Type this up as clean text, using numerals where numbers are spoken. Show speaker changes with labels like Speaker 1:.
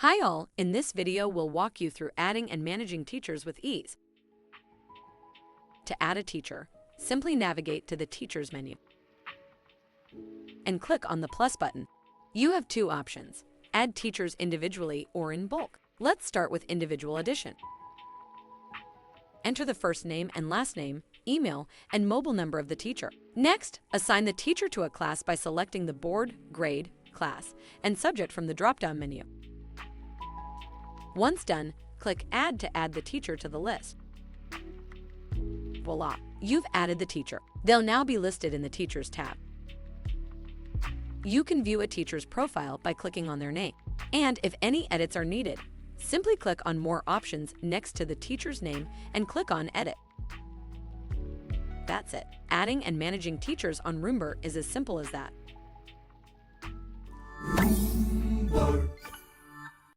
Speaker 1: Hi all, in this video we'll walk you through adding and managing teachers with ease. To add a teacher, simply navigate to the Teachers menu and click on the plus button. You have two options, add teachers individually or in bulk. Let's start with individual addition. Enter the first name and last name, email, and mobile number of the teacher. Next, assign the teacher to a class by selecting the board, grade, class, and subject from the drop-down menu. Once done, click Add to add the teacher to the list. Voila! You've added the teacher. They'll now be listed in the Teachers tab. You can view a teacher's profile by clicking on their name. And if any edits are needed, simply click on More options next to the teacher's name and click on Edit. That's it. Adding and managing teachers on Roombr is as simple as that.